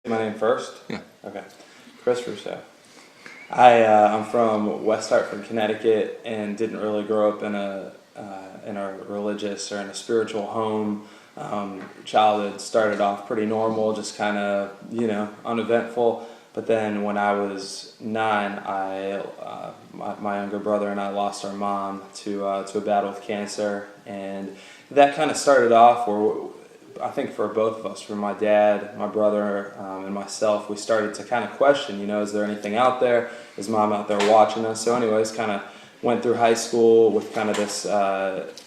My name first? Yeah. Okay. Chris Russo. I'm from West Hartford, Connecticut, and didn't really grow up in a religious or in a spiritual home. Childhood started off pretty normal, just kind of, uneventful. But then when I was 9, my younger brother and I lost our mom to a battle with cancer, and that kind of started off where I think for both of us, for my dad, my brother, and myself, we started to kind of question, is there anything out there? Is mom out there watching us? So anyways, kind of went through high school with kind of this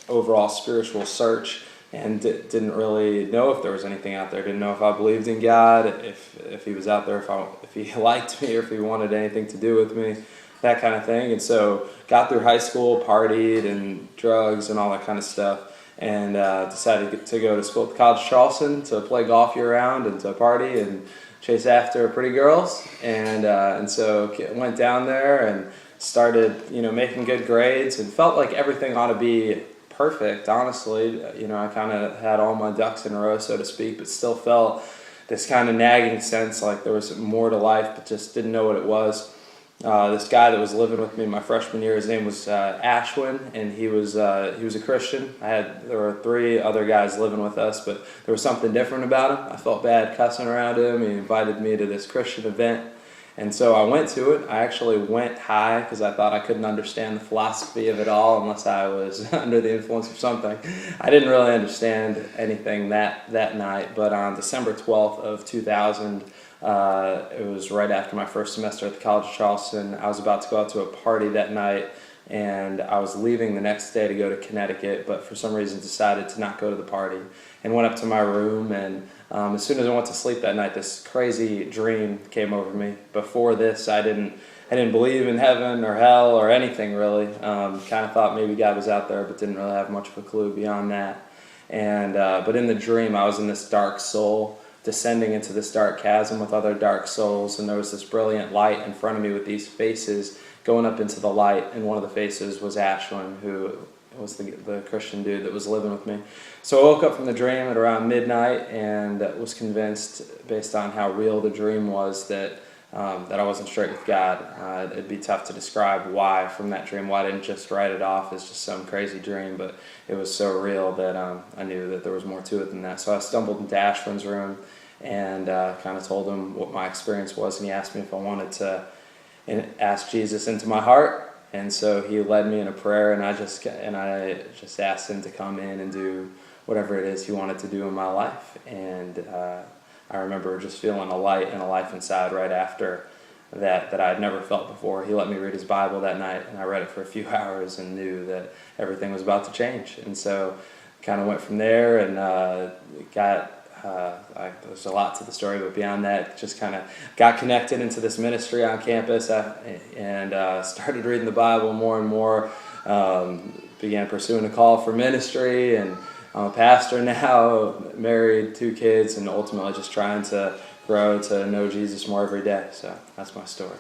overall spiritual search, and didn't really know if there was anything out there. Didn't know if I believed in God, if he was out there, if he liked me, or if he wanted anything to do with me, that kind of thing. And so got through high school, partied, and drugs, and all that kind of stuff. And decided to go to school at the College of Charleston to play golf year-round and to party and chase after pretty girls. And so went down there and started, making good grades and felt like everything ought to be perfect, honestly. I kind of had all my ducks in a row, so to speak, but still felt this kind of nagging sense like there was more to life, but just didn't know what it was. This guy that was living with me my freshman year, his name was Ashwin, and he was a Christian. There were 3 other guys living with us, but there was something different about him. I felt bad cussing around him. He invited me to this Christian event, and so I went to it. I actually went high because I thought I couldn't understand the philosophy of it all unless I was under the influence of something. I didn't really understand anything that night, but on December 12th of 2000, it was right after my first semester at the College of Charleston. I was about to go out to a party that night, and I was leaving the next day to go to Connecticut, but for some reason decided to not go to the party and went up to my room. And as soon as I went to sleep that night, this crazy dream came over me. Before this, I didn't believe in heaven or hell or anything really. Kind of thought maybe God was out there, but didn't really have much of a clue beyond that. And but in the dream, I was in this dark soul, descending into this dark chasm with other dark souls, and there was this brilliant light in front of me with these faces going up into the light, and one of the faces was Ashwin, who was the Christian dude that was living with me. So I woke up from the dream at around midnight and was convinced, based on how real the dream was, that I wasn't straight with God. It'd be tough to describe why from that dream, why I didn't just write it off as just some crazy dream, but it was so real that I knew that there was more to it than that. So I stumbled into Ashwin's room and kind of told him what my experience was, and he asked me if I wanted to ask Jesus into my heart. And so he led me in a prayer, and I just asked him to come in and do whatever it is he wanted to do in my life. And I remember just feeling a light and a life inside right after that I had never felt before. He let me read his Bible that night, and I read it for a few hours and knew that everything was about to change. And so kind of went from there and there's a lot to the story, but beyond that, just kind of got connected into this ministry on campus and started reading the Bible more and more, began pursuing a call for ministry, and I'm a pastor now, married, 2 kids, and ultimately just trying to grow to know Jesus more every day. So that's my story.